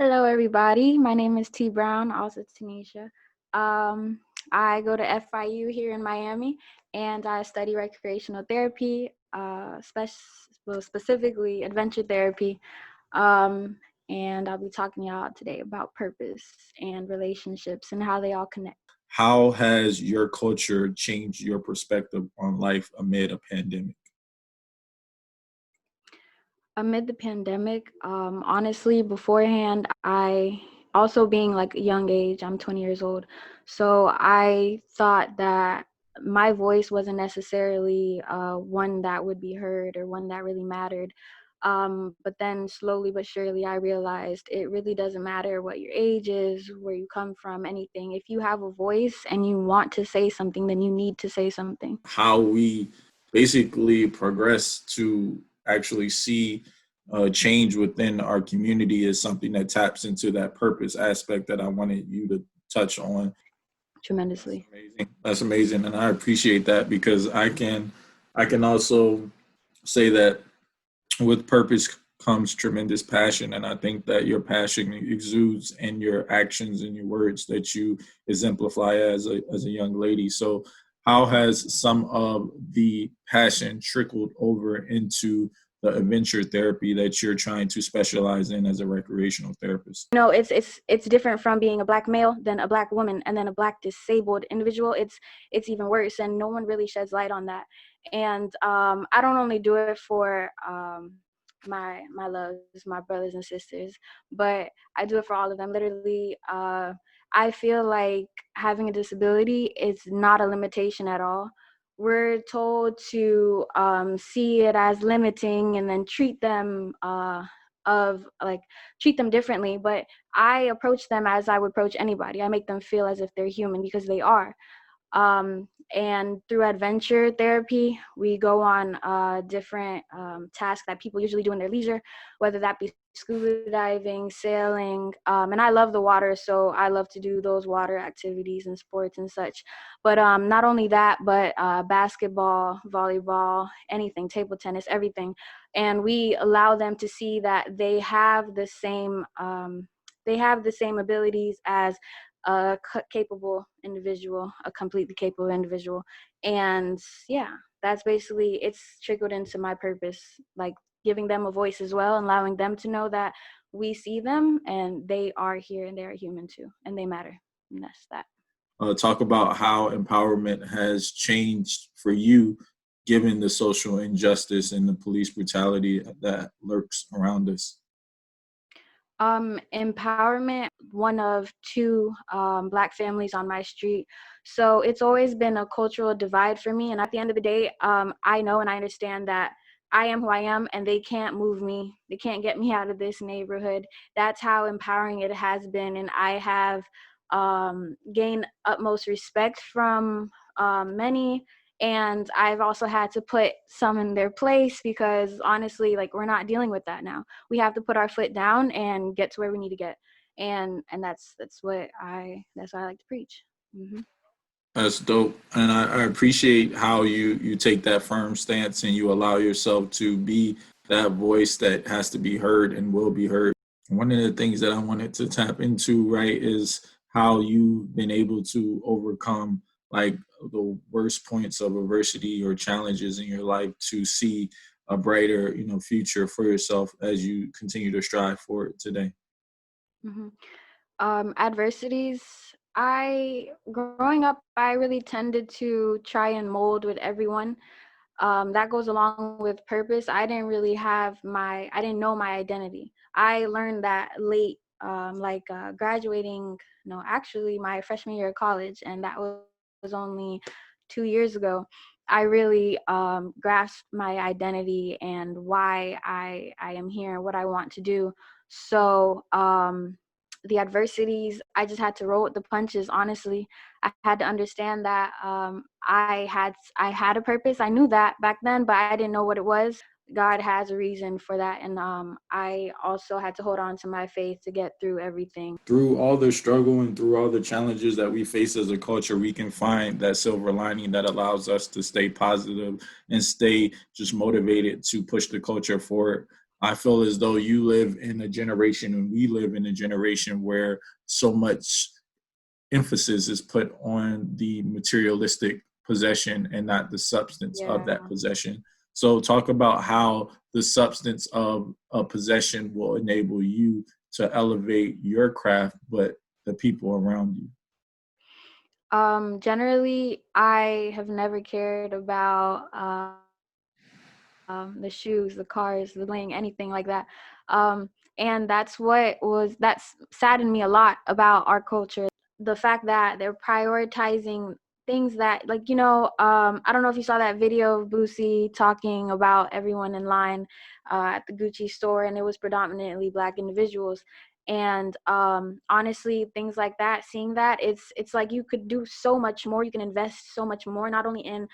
Hello, everybody. My name is T. Brown, also Tanisha. Um, I go to FIU here in Miami, and I study recreational therapy, specifically adventure therapy. Um, and I'll be talking to y'all today about purpose and relationships and how they all connect. How has your culture changed your perspective on life amid a pandemic? Amid the pandemic, honestly, beforehand, I also being like a young age, I'm 20 years old. So I thought that my voice wasn't necessarily one that would be heard or one that really mattered. But then slowly but surely, I realized it really doesn't matter what your age is, where you come from, anything. If you have a voice and you want to say something, then you need to say something. How we basically progress to actually see change within our community is something that taps into that purpose aspect that I wanted you to touch on. That's Tremendously. amazing. That's amazing, and I appreciate that because I can also say that with purpose comes tremendous passion, and I think that your passion exudes in your actions and your words that you exemplify as a young lady. So how has some of the passion trickled over into the adventure therapy that you're trying to specialize in as a recreational therapist? No, it's different from being a black male than a black woman and then a black disabled individual. It's even worse, and no one really sheds light on that. And I don't only do it for my loves, my brothers and sisters, but I do it for all of them. Literally, I feel like having a disability is not a limitation at all. We're told to see it as limiting and then of like treat them differently, but I approach them as I would approach anybody. I make them feel as if they're human because they are. And through adventure therapy, we go on different tasks that people usually do in their leisure, whether that be scuba diving, sailing. And I love the water, so I love to do those water activities and sports and such. But not only that, but basketball, volleyball, anything, table tennis, everything. And we allow them to see that they have the same abilities as a capable individual, a completely capable individual. And yeah, that's basically, it's trickled into my purpose, like giving them a voice as well and allowing them to know that we see them and they are here and they are human too and they matter. And that's that. Talk about how empowerment has changed for you given the social injustice and the police brutality that lurks around us. Empowerment, one of two black families on my street. So it's always been a cultural divide for me. And at the end of the day, I know and I understand that I am who I am and they can't move me. They can't get me out of this neighborhood. That's how empowering it has been. And I have gained utmost respect from many, and I've also had to put some in their place because honestly, like, we're not dealing with that now. We have to put our foot down and get to where we need to get. And that's what I like to preach. Hmm. That's dope, and I appreciate how you take that firm stance and you allow yourself to be that voice that has to be heard and will be heard. One of the things that I wanted to tap into, right, is how you've been able to overcome like the worst points of adversity or challenges in your life to see a brighter, future for yourself as you continue to strive for it today. Hmm. Adversities. Growing up, I really tended to try and mold with everyone. That goes along with purpose. I didn't know my identity. I learned that late, like graduating, no, actually my freshman year of college, and that was only 2 years ago. I really grasped my identity and why I am here and what I want to do. So the adversities, I just had to roll with the punches. Honestly, I had to understand that I had a purpose. I knew that back then, but I didn't know what it was. God has a reason for that, and I also had to hold on to my faith to get through everything. Through all the struggle and through all the challenges that we face as a culture, we can find that silver lining that allows us to stay positive and stay just motivated to push the culture forward. I feel as though you live in a generation and we live in a generation where so much emphasis is put on the materialistic possession and not the substance of Yeah. that possession. So, talk about how the substance of a possession will enable you to elevate your craft, but the people around you. Generally, I have never cared about the shoes, the cars, the bling, anything like that. And that's saddened me a lot about our culture. The fact that they're prioritizing things that, like, I don't know if you saw that video of Boosie talking about everyone in line at the Gucci store, and it was predominantly Black individuals. And honestly, things like that, seeing that, it's like you could do so much more. You can invest so much more, not only in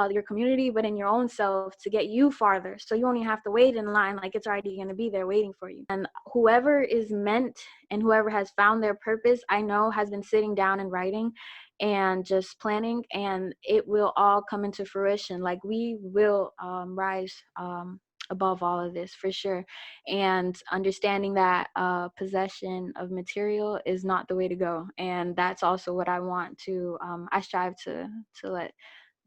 your community, but in your own self, to get you farther. So you only have to wait in line, like it's already going to be there waiting for you. And whoever is meant and whoever has found their purpose, I know, has been sitting down and writing and just planning, and it will all come into fruition. Like, we will rise above all of this for sure. And understanding that possession of material is not the way to go. And that's also what I want to, I strive to let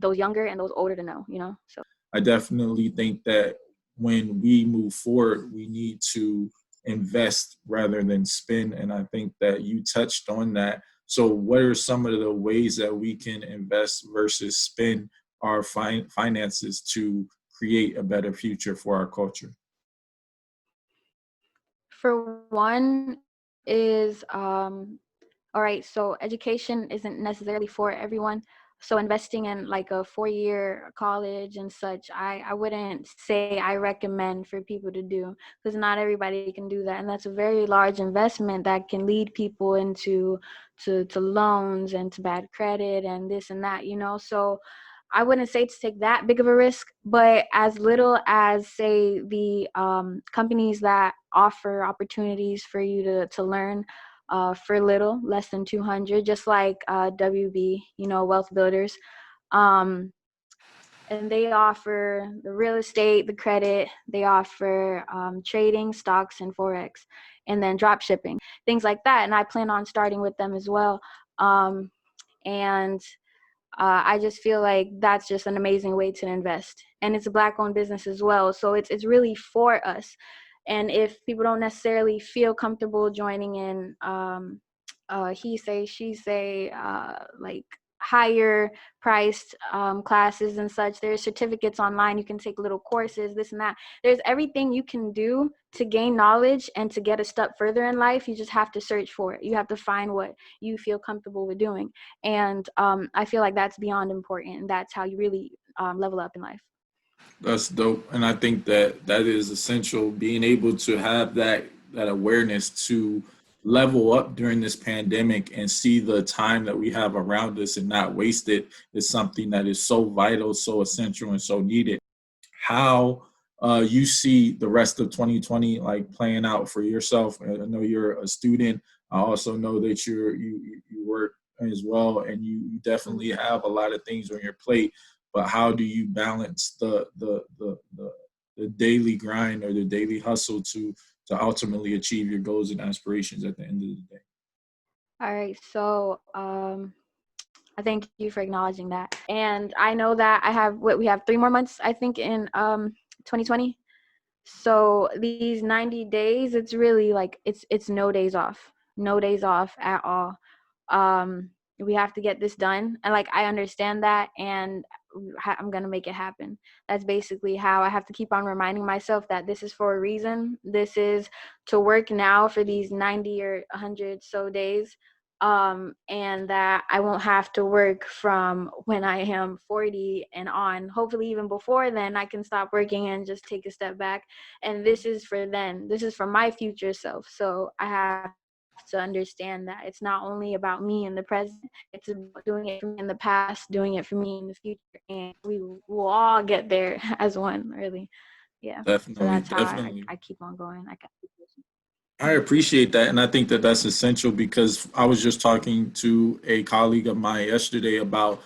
those younger and those older to know. So I definitely think that when we move forward, we need to invest rather than spend. And I think that you touched on that. So, what are some of the ways that we can invest versus spend our finances to create a better future for our culture? for one is all right, so education isn't necessarily for everyone. So investing in like a 4-year college and such, I wouldn't say I recommend for people to do, because not everybody can do that. And that's a very large investment that can lead people into to loans and to bad credit and this and that. So I wouldn't say to take that big of a risk, but as little as, say, the companies that offer opportunities for you to learn for little, less than 200, just like WB, Wealth Builders. Um, and they offer the real estate, the credit, they offer trading, stocks, and Forex, and then drop shipping, things like that. And I plan on starting with them as well. And I just feel like that's just an amazing way to invest, and it's a Black-owned business as well, so it's really for us. And if people don't necessarily feel comfortable joining in, he say, she say, like higher priced classes and such, there's certificates online. You can take little courses, this and that. There's everything you can do to gain knowledge and to get a step further in life. You just have to search for it. You have to find what you feel comfortable with doing. And I feel like that's beyond important. And that's how you really level up in life. That's dope, and I think that that is essential. Being able to have that awareness to level up during this pandemic and see the time that we have around us and not waste it is something that is so vital, so essential, and so needed. How you see the rest of 2020 like playing out for yourself? I know you're a student. I also know that you work as well, and you definitely Mhm. have a lot of things on your plate. But how do you balance the daily grind or the daily hustle to ultimately achieve your goals and aspirations at the end of the day? All right. So I thank you for acknowledging that. And I know that we have 3 more months, I think, in 2020. So these 90 days, it's really like it's no days off. No days off at all. We have to get this done. And like, I understand that, and I'm going to make it happen. That's basically how I have to keep on reminding myself that this is for a reason. This is to work now for these 90 or 100 so days. And that I won't have to work from when I am 40 and on. Hopefully, even before then, I can stop working and just take a step back. And this is for then. This is for my future self. So I have to understand that it's not only about me in the present, it's about doing it for me in the past, doing it for me in the future. And we will all get there as one, really. Yeah. So Definitely, that's how I, definitely. I keep on going. I keep pushing. I appreciate that. And I think that that's essential because I was just talking to a colleague of mine yesterday about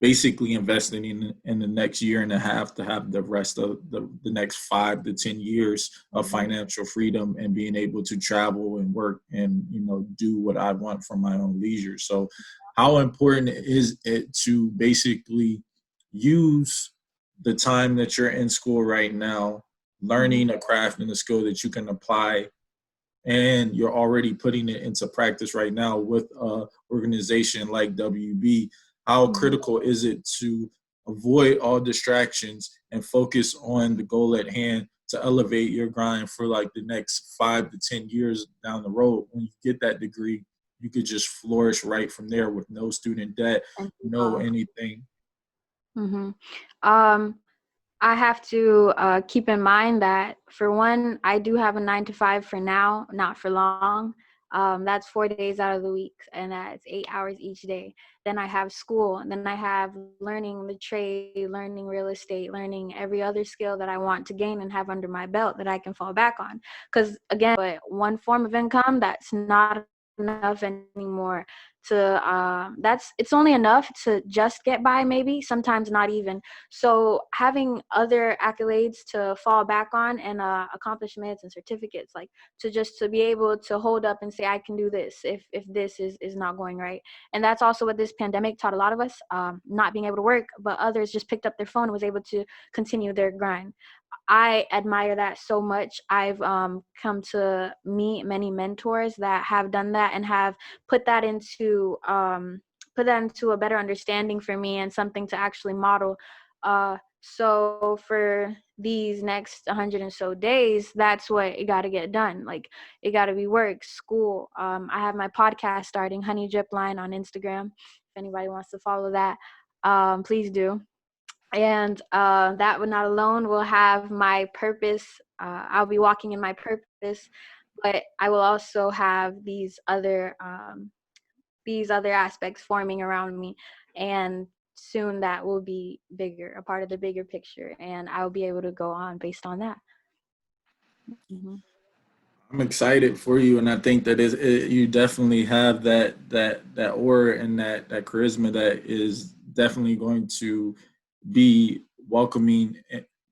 basically investing in the next year and a half to have the rest of the next 5 to 10 years of Mm-hmm. financial freedom and being able to travel and work and do what I want from my own leisure. So how important is it to basically use the time that you're in school right now, Mm-hmm. learning a craft and a skill that you can apply, and you're already putting it into practice right now with a organization like WB? How Mm-hmm. critical is it to avoid all distractions and focus on the goal at hand to elevate your grind for like the next 5 to 10 years down the road? When you get that degree, you could just flourish right from there with no student debt, And no anything. mm-hmm. Um, I have to keep in mind that, for one, I do have a 9 to 5 for now, not for long. That's 4 days out of the week, and that's 8 hours each day. Then I have school, and then I have learning the trade, learning real estate, learning every other skill that I want to gain and have under my belt that I can fall back on. Because again, but one form of income, that's not enough anymore it's only enough to just get by, maybe sometimes not even. So having other accolades to fall back on, and accomplishments and certificates, like to be able to hold up and say, I can do this if this is not going right. And that's also what this pandemic taught a lot of us, not being able to work, but others just picked up their phone and was able to continue their grind. I admire that so much. I've come to meet many mentors that have done that and have put that into a better understanding for me and something to actually model. So for these next 100 and so days, that's what it got to get done. Like, it got to be work, school. I have my podcast starting, Honey Drip Line, on Instagram. If anybody wants to follow that, please do. And that would not alone will have my purpose. I'll be walking in my purpose, but I will also have these other aspects forming around me, and soon that will be bigger, a part of the bigger picture, and I'll be able to go on based on that. Mm-hmm. I'm excited for you, and I think that you definitely have that aura and that charisma that is definitely going to be welcoming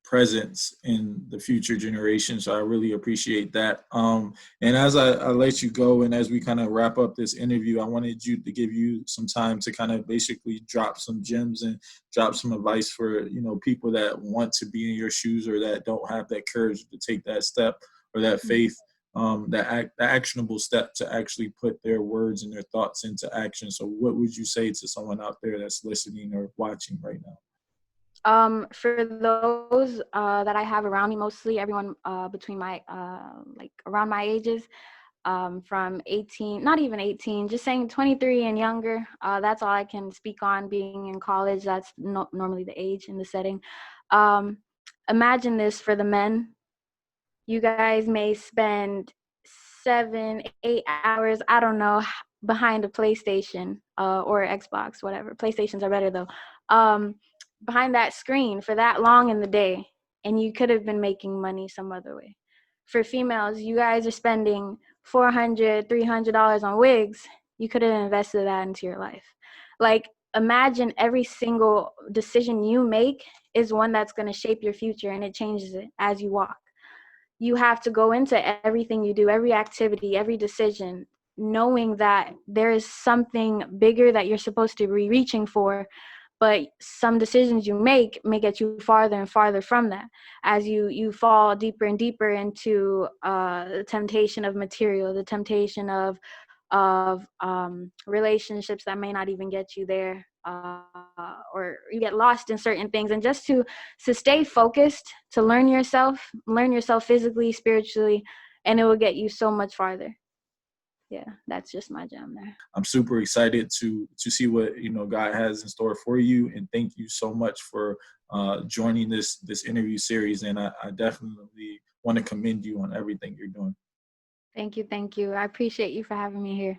presence in the future generation. So I really appreciate that. And as I let you go, and as we kind of wrap up this interview, I wanted you to give you some time to kind of basically drop some gems and drop some advice for people that want to be in your shoes or that don't have that courage to take that step or that faith, the actionable step to actually put their words and their thoughts into action. So what would you say to someone out there that's listening or watching right now? For those that I have around me, mostly everyone between my like around my ages, from 18, not even 18, just saying 23 and younger. That's all I can speak on. Being in college, that's normally the age in the setting. Um, Imagine this for the men. You guys may spend 7, 8 hours, I don't know, behind a PlayStation or Xbox, whatever. PlayStations are better though. Um, Behind that screen for that long in the day, and you could have been making money some other way. For females, you guys are spending $400, $300 on wigs. You could have invested that into your life. Like, imagine every single decision you make is one that's going to shape your future, and it changes it as you walk. You have to go into everything you do, every activity, every decision, knowing that there is something bigger that you're supposed to be reaching for, but some decisions you make may get you farther and farther from that as you fall deeper and deeper into the temptation of material, the temptation of relationships that may not even get you there, or you get lost in certain things. And just to stay focused, to learn yourself physically, spiritually, and it will get you so much farther. Yeah, that's just my gem there. I'm super excited to see what God has in store for you, and thank you so much for joining this interview series. And I definitely want to commend you on everything you're doing. Thank you, I appreciate you for having me here.